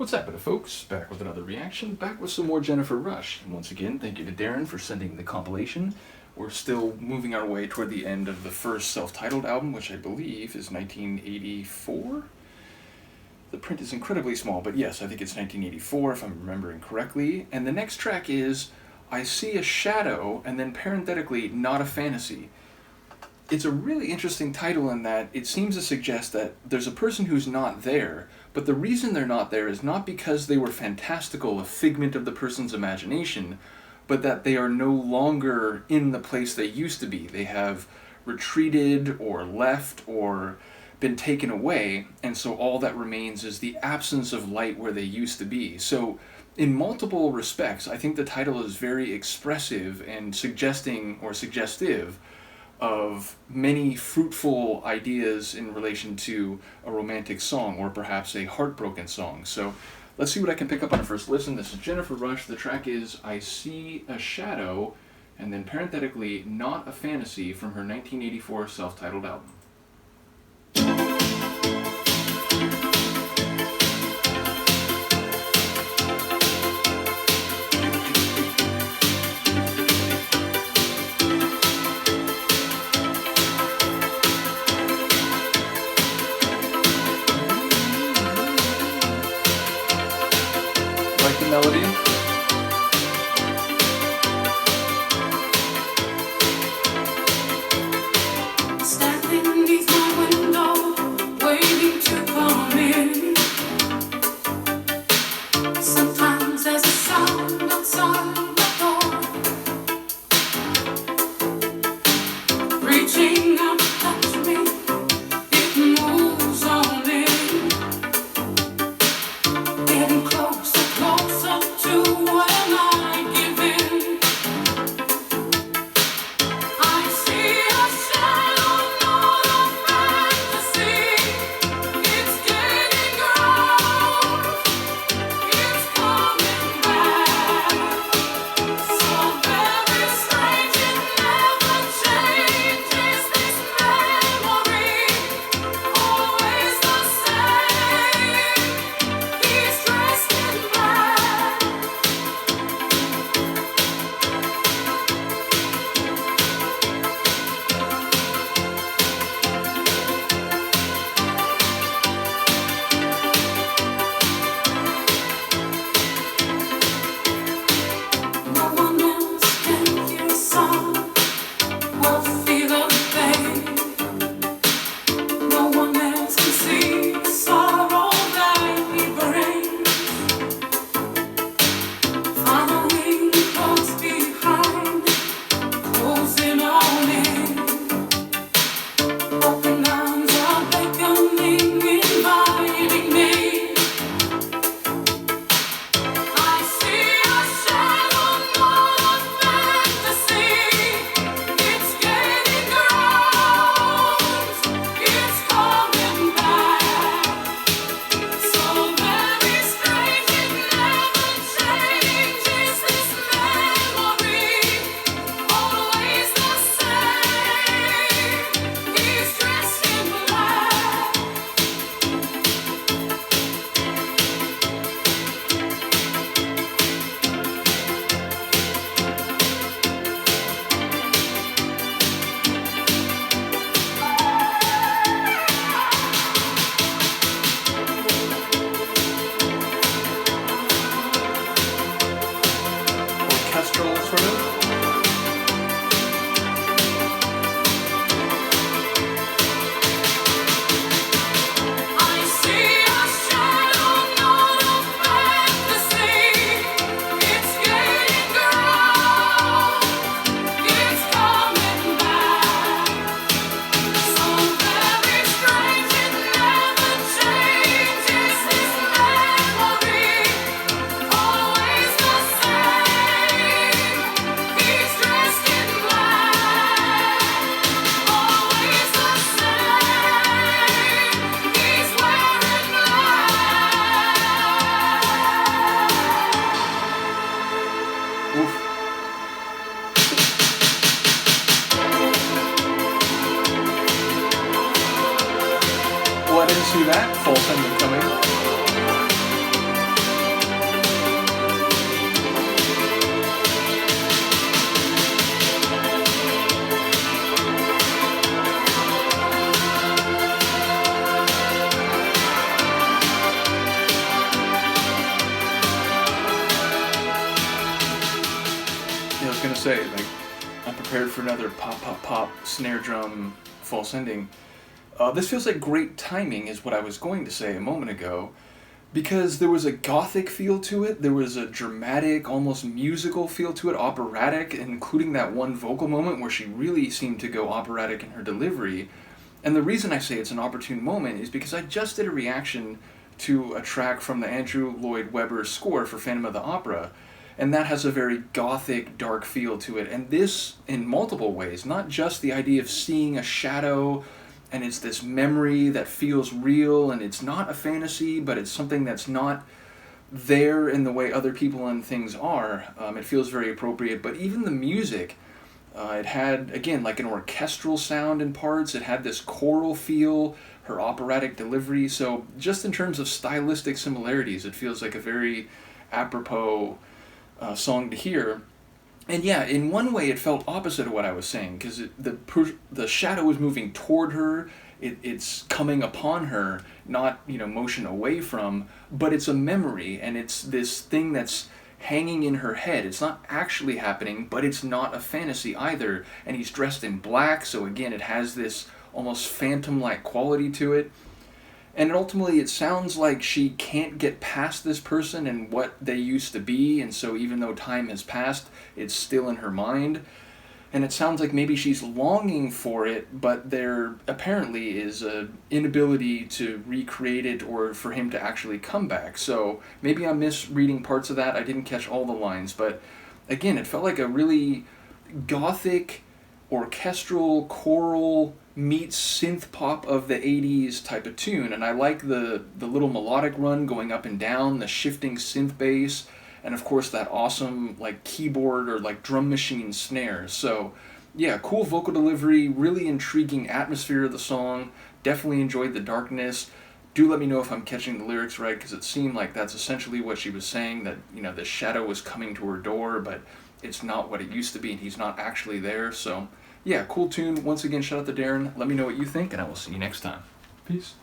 What's happening, folks? Back with another reaction, back with some more Jennifer Rush. And once again, thank you to Darren for sending the compilation. We're still moving our way toward the end of the first self-titled album, which I believe is 1984. The print is incredibly small, but yes, I think it's 1984 if I'm remembering correctly. And the next track is I See a Shadow, and then parenthetically, Not a Fantasy. It's a really interesting title in that it seems to suggest that there's a person who's not there, but the reason they're not there is not because they were fantastical, a figment of the person's imagination, but that they are no longer in the place they used to be. They have retreated or left or been taken away, and so all that remains is the absence of light where they used to be. So in multiple respects, I think the title is very expressive and suggesting or suggestive of many fruitful ideas in relation to a romantic song or perhaps a heartbroken song. So let's see what I can pick up on a first listen. This is Jennifer Rush. The track is I See a Shadow, and then parenthetically, Not a Fantasy from her 1984 self-titled album. Like the melody? Standing beneath my window, waiting to come in. Sometimes there's a sound outside my door, reaching out to touch me. It moves on in, getting closer, closer to say, like, I'm prepared for another pop, pop, pop, snare drum, false ending. This feels like great timing, is what I was going to say a moment ago, because there was a gothic feel to it, there was a dramatic, almost musical feel to it, operatic, including that one vocal moment where she really seemed to go operatic in her delivery. And the reason I say it's an opportune moment is because I just did a reaction to a track from the Andrew Lloyd Webber score for Phantom of the Opera, and that has a very gothic, dark feel to it. And this, in multiple ways, not just the idea of seeing a shadow, and it's this memory that feels real, and it's not a fantasy, but it's something that's not there in the way other people and things are. It feels very appropriate, but even the music, it had, again, like an orchestral sound in parts. It had this choral feel, her operatic delivery. So just in terms of stylistic similarities, it feels like a very apropos song to hear. And yeah, in one way it felt opposite of what I was saying, because the shadow was moving toward her, it's coming upon her, not, motion away from, but it's a memory, and it's this thing that's hanging in her head. It's not actually happening, but it's not a fantasy either. And he's dressed in black, so again, it has this almost phantom-like quality to it. And ultimately, it sounds like she can't get past this person and what they used to be, and so even though time has passed, it's still in her mind. And it sounds like maybe she's longing for it, but there apparently is an inability to recreate it or for him to actually come back. So maybe I'm misreading parts of that. I didn't catch all the lines, but again, it felt like a really gothic, orchestral, choral meets synth pop of the 80s type of tune. And I like the little melodic run going up and down, the shifting synth bass, and of course that awesome like keyboard or like drum machine snare. So yeah, cool vocal delivery, really intriguing atmosphere of the song. Definitely enjoyed the darkness. Do let me know if I'm catching the lyrics right, because it seemed like that's essentially what she was saying, that the shadow was coming to her door, but it's not what it used to be, and he's not actually there. So yeah, cool tune. Once again, shout out to Darren. Let me know what you think, and I will see you next time. Peace.